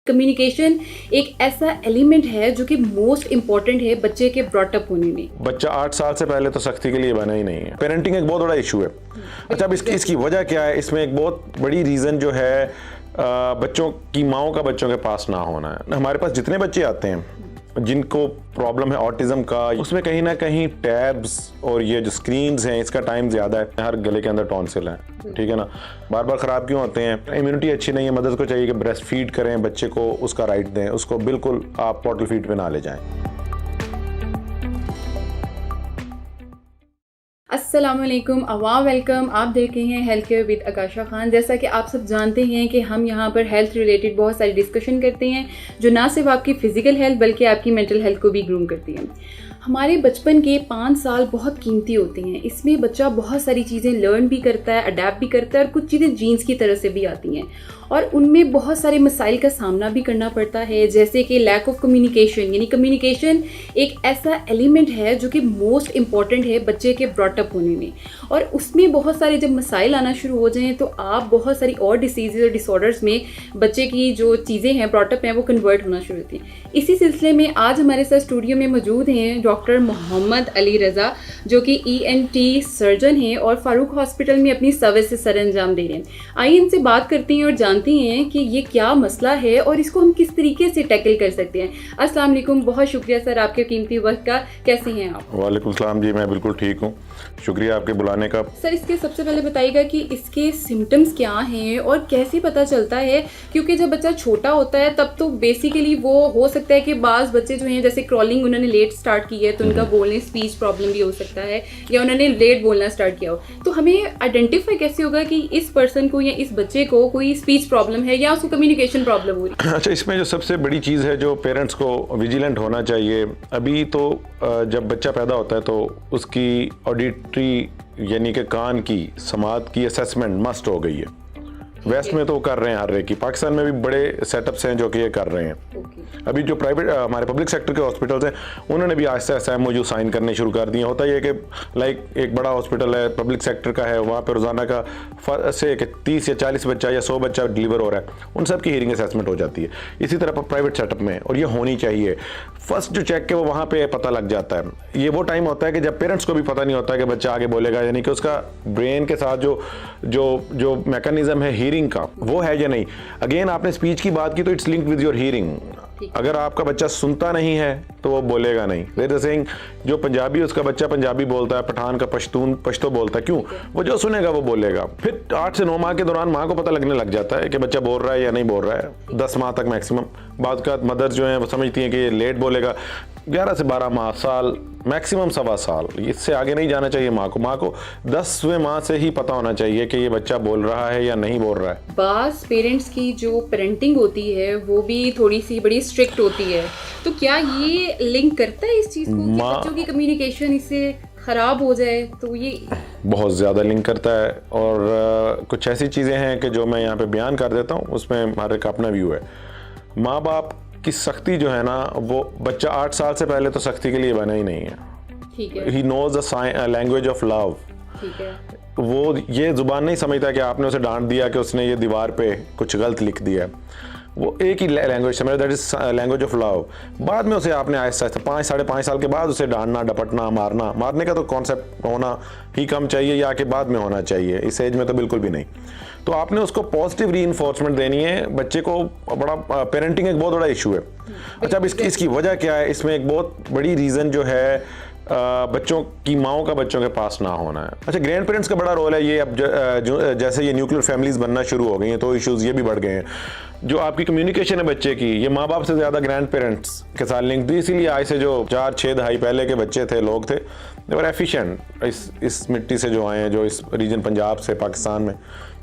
Communication एक ऐसा element है जो कि मोस्ट इम्पॉर्टेंट है बच्चे के ब्रॉटअप होने में। बच्चा 8 साल से पहले तो सख्ती के लिए बना ही नहीं है। पेरेंटिंग एक बहुत बड़ा इशू है। अच्छा, अब इसकी वजह क्या है? इसमें एक बहुत बड़ी रीज़न जो है बच्चों की माओं का बच्चों के पास ना होना है। हमारे पास जितने बच्चे आते हैं जिनको प्रॉब्लम है ऑटिज्म का, उसमें कहीं ना कहीं टैब्स और ये जो स्क्रीन्स हैं इसका टाइम ज़्यादा है। हर गले के अंदर टॉन्सिल है, ठीक है ना, बार बार ख़राब क्यों होते हैं? इम्यूनिटी अच्छी नहीं है। मदद को चाहिए कि ब्रेस्ट फीड करें, बच्चे को उसका राइट दें, उसको बिल्कुल आप बॉटल फीड पे ना ले जाएं। अस्सलाम वालेकुम, अवा वेलकम। आप देख रहे हैं हेल्थ केयर विद आकाशा खान। जैसा कि आप सब जानते हैं कि हम यहाँ पर हेल्थ रिलेटेड बहुत सारी डिस्कशन करते हैं जो ना सिर्फ आपकी फ़िज़िकल हेल्थ बल्कि आपकी मेंटल हेल्थ को भी ग्रूम करती हैं। हमारे बचपन के 5 साल बहुत कीमती होते हैं। इसमें बच्चा बहुत सारी चीज़ें लर्न भी करता है, अडेप्ट भी करता है और कुछ चीज़ें जीन्स की तरह से भी आती हैं और उनमें बहुत सारे मसाइल का सामना भी करना पड़ता है, जैसे कि लैक ऑफ कम्युनिकेशन। यानी कम्युनिकेशन एक ऐसा एलिमेंट है जो कि मोस्ट इम्पॉर्टेंट है बच्चे के ब्रॉटअप होने में, और उसमें बहुत सारे जब मसाइल आना शुरू हो जाएं तो आप बहुत सारी और डिसीज़ और डिसऑर्डर्स में बच्चे की जो चीज़ें हैं ब्रॉटअप हैं वो कन्वर्ट होना शुरू होती हैं। इसी सिलसिले में आज हमारे साथ स्टूडियो में मौजूद हैं डॉक्टर मोहम्मद अली रज़ा, जो कि ENT सर्जन हैं और फारूक हॉस्पिटल में अपनी सर्विस सर अंजाम दे रहे हैं। आइए इनसे बात करते हैं और जानते हैं कि ये क्या मसला है और इसको हम किस तरीके से टैकल कर सकते हैं। अस्सलाम वालेकुम, बहुत शुक्रिया सर आपके कीमती वक्त का। कैसे हैं आप? वालेकुम सलाम जी, मैं बिल्कुल ठीक हूँ, शुक्रिया आपके बुलाने का। सर इसके सबसे पहले बताइएगा कि इसके सिम्टम्स क्या हैं और कैसे पता चलता है, क्योंकि जब बच्चा छोटा होता है तब तो बेसिकली वो हो सकता है कि बाज़ बच्चे जो हैं जैसे क्रॉलिंग उन्होंने लेट स्टार्ट की है तो उनका बोलने स्पीच प्रॉब्लम भी हो सकता है, या उन्होंने लेट बोलना स्टार्ट किया हो। तो हमें आइडेंटिफाई कैसे होगा कि इस पर्सन को या इस बच्चे को कोई स्पीच प्रॉब्लम है या उसको कम्युनिकेशन प्रॉब्लम हो रही है? अच्छा, इसमें जो सबसे बड़ी चीज़ है जो पेरेंट्स को विजिलेंट होना चाहिए, अभी तो जब बच्चा पैदा होता है तो उसकी ऑडिटरी यानी कि कान की समात की असेसमेंट मस्ट हो गई है। वेस्ट में तो कर रहे हैं हर एक की, पाकिस्तान में भी बड़े सेटअप्स हैं जो कि ये कर रहे हैं। अभी जो प्राइवेट हमारे पब्लिक सेक्टर के हॉस्पिटल्स हैं उन्होंने भी आज से SIMOU साइन करने शुरू कर दिए। होता ये कि लाइक एक बड़ा हॉस्पिटल है पब्लिक सेक्टर का है, वहाँ पे रोज़ाना का से 30 या 40 बच्चा या 100 बच्चा डिलीवर हो रहा है, उन सब की हीयरिंग असेसमेंट हो जाती है। इसी तरह प्राइवेट सेटअप में, और ये होनी चाहिए। फर्स्ट जो चेक है वो वहाँ पे पता लग जाता है। ये वो टाइम होता है कि जब पेरेंट्स को भी पता नहीं होता है कि बच्चा आगे बोलेगा, यानी कि उसका ब्रेन के साथ जो मैकेनिज्म है हीयरिंग का वो है या नहीं। अगेन आपने स्पीच की बात की तो it's linked with your hearing. अगर आपका बच्चा सुनता नहीं है तो वो बोलेगा नहीं। देयर इज सेइंग, जो पंजाबी उसका बच्चा पंजाबी बोलता है, पठान का पश्तो बोलता है, क्यों? वो जो सुनेगा वो बोलेगा। फिर 8 से 9 माह के दौरान माँ को पता लगने लग जाता है कि बच्चा बोल रहा है या नहीं बोल रहा है। 10 माह तक मैक्सिमम। बाद का मदर्स जो हैं वो समझती हैं कि ये लेट बोलेगा। 11 से 12 माह, साल, मैक्सिमम 1.25 साल, इससे आगे नहीं जाना चाहिए माँ को 10वें माह से ही पता होना चाहिए कि ये बच्चा बोल रहा है या नहीं बोल रहा है। बास पेरेंट्स की जो पेरेंटिंग होती है वो भी थोड़ी सी बड़ी स्ट्रिक्ट होती है, तो क्या ये लिंक करता है इस चीज़ को कि बच्चों की कम्युनिकेशन इससे ख़राब हो जाए? तो ये बहुत ज़्यादा लिंक करता है, और कुछ ऐसी चीज़ें हैं कि जो मैं यहाँ पे बयान कर देता हूँ, उसमें हमारे एक अपना व्यू है। माँ बाप की सख्ती जो है ना, वो बच्चा 8 साल से पहले तो सख्ती के लिए बना ही नहीं है। ठीक है, he knows the language of love. ठीक है, वो ये जुबान नहीं समझता कि आपने उसे डांट दिया कि उसने ये दीवार पे कुछ गलत लिख दिया है। वो एक ही लैंग्वेज समझ, that is language of love. बाद में उसे आपने आहिस्ता आहिस्ता 5-5.5 साल के बाद उसे डांटना, डपटना, मारने का तो कॉन्सेप्ट होना ही कम चाहिए या कि बाद में होना चाहिए, इस एज में तो बिल्कुल भी नहीं। तो आपने उसको पॉजिटिव रीइंफोर्समेंट देनी है। बच्चे को बड़ा पेरेंटिंग एक बहुत बड़ा इशू है। अच्छा, अब इसकी वजह क्या है? इसमें एक बहुत बड़ी रीज़न जो है बच्चों की माओं का बच्चों के पास ना होना है। अच्छा, ग्रैंड पेरेंट्स का बड़ा रोल है। ये अब जैसे ये न्यूक्लियर फैमिलीज बनना शुरू हो गई हैं तो इश्यूज ये भी बढ़ गए हैं। जो आपकी कम्युनिकेशन है बच्चे की, ये माँ बाप से ज़्यादा ग्रैंड पेरेंट्स के साथ लिंक थी। इसीलिए आज से जो 4-6 दहाई पहले के बच्चे थे, लोग थे, देवर एफिशिएंट इस मिट्टी से जो आए हैं, जो इस रीजन पंजाब से पाकिस्तान में।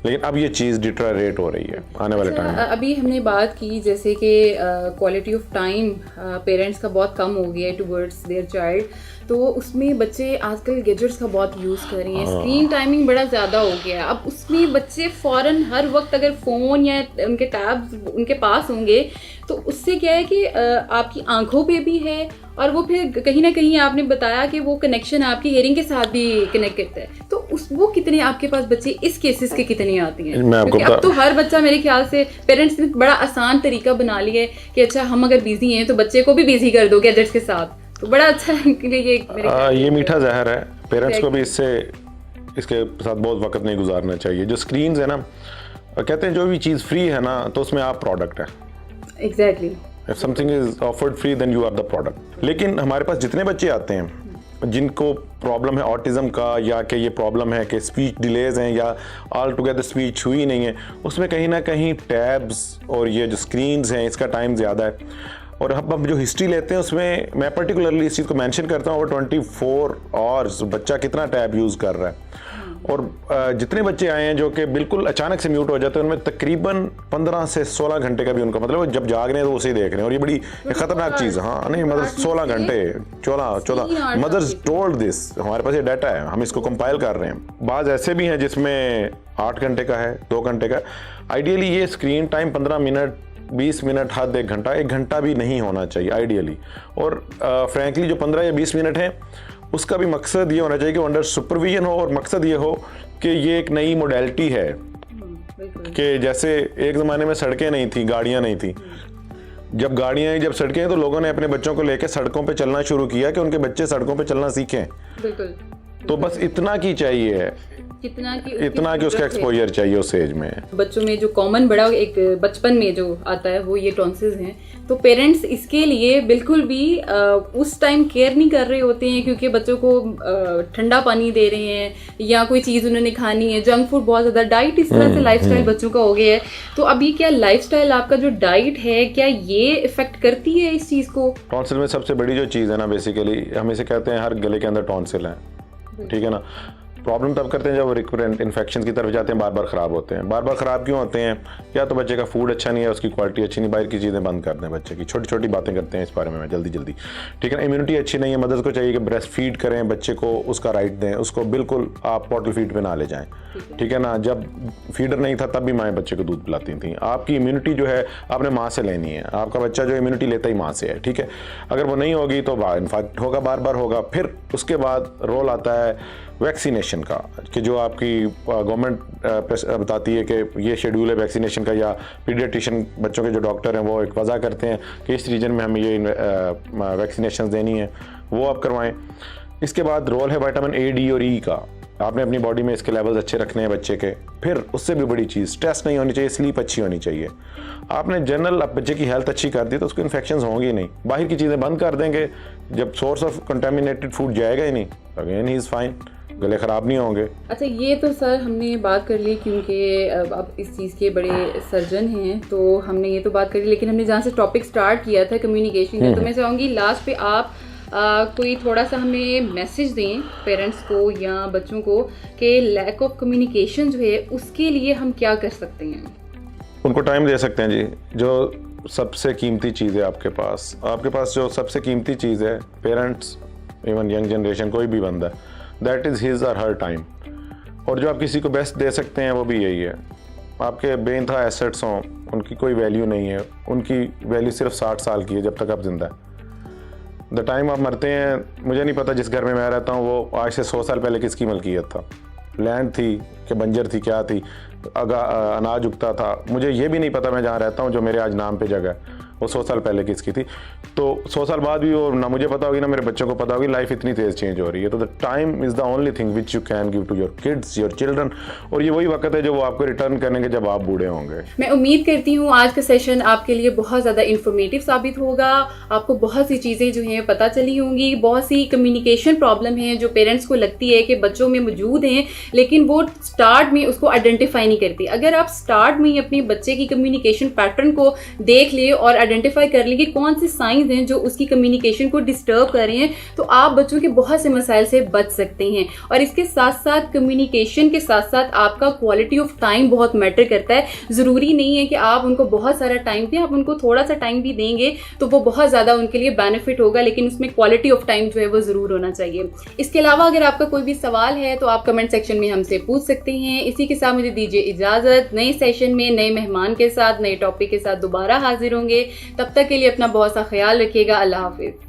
लेकिन अब ये चीज़ डिटरेट हो रही है आने वाले टाइम में। अभी हमने बात की जैसे कि क्वालिटी ऑफ टाइम पेरेंट्स का बहुत कम हो गया है टुवर्ड्स देयर चाइल्ड, तो उसमें बच्चे आजकल गैजेट्स का बहुत यूज़ कर रहे हैं। स्क्रीन टाइमिंग बड़ा ज़्यादा हो गया है। अब उसमें बच्चे फ़ौरन हर वक्त अगर फ़ोन या उनके टैब्स उनके पास होंगे तो उससे क्या है कि आपकी आंखों पे भी है और वो फिर कहीं ना कहीं आपने बताया कि वो कनेक्शन आपकी हेयरिंग के साथ भी कनेक्ट करता है, तो वो कितने आपके पास बच्चे इस केसेस के कितने आती हैं? क्योंकि अब तो हर बच्चा मेरे ख्याल से पेरेंट्स ने बड़ा आसान तरीका बना लिया है कि अच्छा हम अगर बिजी हैं तो बच्चे को भी बिजी कर दो गैजेट्स के साथ, तो बड़ा अच्छा है। ये मीठा जहर है, पेरेंट्स को भी इसके साथ बहुत वक्त नहीं गुजारना चाहिए। जो स्क्रीन्स है ना, कहते हैं जो भी चीज़ फ्री है ना तो उसमें आप प्रोडक्ट है। Exactly. If something is offered free, then you are the product. लेकिन हमारे पास जितने बच्चे आते हैं जिनको प्रॉब्लम है ऑटिज़म का, या कि ये प्रॉब्लम है कि स्पीच डिलेज हैं या ऑल टुगेदर स्पीच हुई नहीं है, उसमें कहीं ना कहीं टैब्स और ये जो स्क्रीन्स हैं इसका टाइम ज़्यादा है। और हम जो हिस्ट्री लेते हैं उसमें मैं पर्टिकुलरली इस चीज़ को मेंशन करता हूँ, ओवर 24 आवर्स बच्चा कितना टैब यूज़ कर रहा है। और जितने बच्चे आए हैं जो कि बिल्कुल अचानक से म्यूट हो जाते हैं, उनमें तकरीबन 15 से 16 घंटे का भी उनका मतलब जब जाग रहे हैं तो उसे ही देख रहे हैं, और ये बड़ी खतरनाक चीज़ है। हाँ नहीं, मतलब 16 घंटे 14 मदर्स टोल्ड दिस, हमारे पास ये डाटा है, हम इसको कंपाइल कर रहे हैं। बाज़ ऐसे भी हैं जिसमें 8 घंटे का है, 2 घंटे का। आइडियली ये स्क्रीन टाइम 15 मिनट 20 मिनट, हद 1 घंटा भी नहीं होना चाहिए आइडियली। और फ्रैंकली जो 15 या 20 मिनट है उसका भी मकसद ये होना चाहिए कि अंडर सुपरविजन हो, और मकसद ये हो कि ये एक नई मॉडलिटी है कि जैसे एक ज़माने में सड़कें नहीं थी, गाड़ियाँ नहीं थी। जब गाड़ियाँ आई, जब सड़कें हैं, तो लोगों ने अपने बच्चों को लेकर सड़कों पे चलना शुरू किया कि उनके बच्चे सड़कों पे चलना सीखें। बिल्कुल। तो बस इतना की चाहिए, इतना कि उसका एक्सपोजर चाहिए उस एज में। बच्चों में जो कॉमन बड़ा एक बचपन में जो आता है वो ये टॉन्सिल्स हैं, तो पेरेंट्स इसके लिए बिल्कुल भी उस टाइम केयर नहीं कर रहे होते हैं, क्योंकि बच्चों को ठंडा पानी दे रहे हैं या कोई चीज़ उन्होंने खानी है, जंक फूड बहुत ज़्यादा, डाइट इस तरह से लाइफस्टाइल बच्चों का हो गया है। तो अभी क्या लाइफस्टाइल आपका जो डाइट है क्या ये इफेक्ट करती है इस चीज़ को? टॉन्सिल में सबसे बड़ी जो चीज़ है ना, बेसिकली हम इसे कहते हैं हर गले के अंदर टॉन्सिल है, ठीक है ना। प्रॉब्लम तब करते हैं जब रिकरेंट इन्फेक्शन की तरफ जाते हैं, बार बार ख़राब होते हैं। बार बार ख़राब क्यों होते हैं? या तो बच्चे का फूड अच्छा नहीं है, उसकी क्वालिटी अच्छी नहीं, बाहर की चीज़ें बंद कर दें बच्चे की, छोटी छोटी बातें करते हैं इस बारे में जल्दी, ठीक है ना। इम्यूनिटी अच्छी नहीं है, मदर्स को चाहिए कि ब्रेस्ट फीड करें, बच्चे को उसका राइट दें, उसको बिल्कुल आप बॉटल फीड पे ना ले जाएं, ठीक है ना। जब फीडर नहीं था तब भी माएँ बच्चे को दूध पिलाती थी। आपकी इम्यूनिटी जो है आपने माँ से लेनी है, आपका बच्चा जो इम्यूनिटी लेता ही माँ से है, ठीक है। अगर वो नहीं होगी तो इन्फेक्ट होगा, बार बार होगा। फिर उसके बाद रोल आता है वैक्सीनेशन का, कि जो आपकी गवर्नमेंट बताती है कि ये शेड्यूल है वैक्सीनेशन का, या पीडियाट्रिशियन बच्चों के जो डॉक्टर हैं वो एक वजह करते हैं कि इस रीजन में हमें ये वैक्सीनेशन देनी है, वो आप करवाएं। इसके बाद रोल है विटामिन ए, डी और ई का, आपने अपनी बॉडी में इसके लेवल्स अच्छे रखने हैं बच्चे के। फिर उससे भी बड़ी चीज़, स्ट्रेस नहीं होनी चाहिए, स्लीप अच्छी होनी चाहिए। आपने जनरल बच्चे की हेल्थ अच्छी कर दी तो उसको इन्फेक्शंस होंगी नहीं। बाहर की चीज़ें बंद कर देंगे, जब सोर्स ऑफ कंटेमिनेटेड फूड जाएगा ही नहीं, अगेन ही इज़ फाइन, गले ख़राब नहीं होंगे। अच्छा, ये तो सर हमने बात कर ली, क्योंकि अब इस चीज़ के बड़े सर्जन हैं तो हमने ये तो बात करी, लेकिन हमने जहाँ से टॉपिक स्टार्ट किया था कम्युनिकेशन का, तो मैं चाहूँगी लास्ट पे आप कोई थोड़ा सा हमें मैसेज दें पेरेंट्स को या बच्चों को कि लैक ऑफ कम्युनिकेशन जो है उसके लिए हम क्या कर सकते हैं। उनको टाइम दे सकते हैं जी। जो सबसे कीमती चीज़ है आपके पास जो सबसे कीमती चीज़ है, पेरेंट्स, इवन यंग जनरेशन, कोई भी बंदा, दैट इज़ हिज और हर टाइम। और जो आप किसी को बेस्ट दे सकते हैं वो भी यही है। आपके बेइंतहा एसेट्स हों, उनकी कोई वैल्यू नहीं है, उनकी वैल्यू सिर्फ 60 साल की है जब तक आप जिंदा है। द टाइम आप मरते हैं, मुझे नहीं पता जिस घर में मैं रहता हूँ वो आज से 100 साल पहले किसकी मलकियत था, लैंड थी कि बंजर थी, क्या थी, अनाज उगता था, मुझे ये भी नहीं पता। मैं जहाँ रहता हूँ जो मेरे आज नाम पे जगह है वो 100 साल पहले किसकी थी। तो 100 साल बाद भी वो ना मुझे पता होगी ना मेरे बच्चों को पता होगी। लाइफ इतनी तेज़ चेंज हो रही है, तो the time is the only thing which you can give to your kids, your children. और ये वही वक्त है जो वो आपको रिटर्न करेंगे जब आप बूढ़े होंगे। मैं उम्मीद करती हूँ आज का सेशन आपके लिए बहुत ज़्यादा इन्फॉर्मेटिव साबित होगा। आपको बहुत सी चीज़ें जो हैं पता चली होंगी, बहुत सी कम्युनिकेशन प्रॉब्लम है जो पेरेंट्स को लगती है कि बच्चों में मौजूद हैं, लेकिन वो स्टार्ट में उसको आइडेंटिफाई नहीं करती। अगर आप स्टार्ट में ही अपने बच्चे की कम्युनिकेशन पैटर्न को देख ले और आइडेंटिफाई कर ले कि कौन से साइंस हैं जो उसकी कम्युनिकेशन को डिस्टर्ब कर रहे हैं, तो आप बच्चों के बहुत से मसाइल से बच सकते हैं। और इसके साथ साथ कम्युनिकेशन के साथ साथ आपका क्वालिटी ऑफ टाइम बहुत मैटर करता है। ज़रूरी नहीं है कि आप उनको बहुत सारा टाइम दें, आप उनको थोड़ा सा टाइम भी देंगे तो वो बहुत ज़्यादा उनके लिए बेनिफिट होगा, लेकिन उसमें क्वालिटी ऑफ टाइम जो है वो ज़रूर होना चाहिए। इसके अलावा अगर आपका कोई भी सवाल है तो आप कमेंट सेक्शन में हमसे पूछ सकते हैं। इसी के साथ मुझे दीजिए इजाज़त। नए सेशन में नए मेहमान के साथ, नए टॉपिक के साथ दोबारा हाजिर होंगे। तब तक के लिए अपना बहुत सा ख्याल रखिएगा। अल्लाह हाफिज़।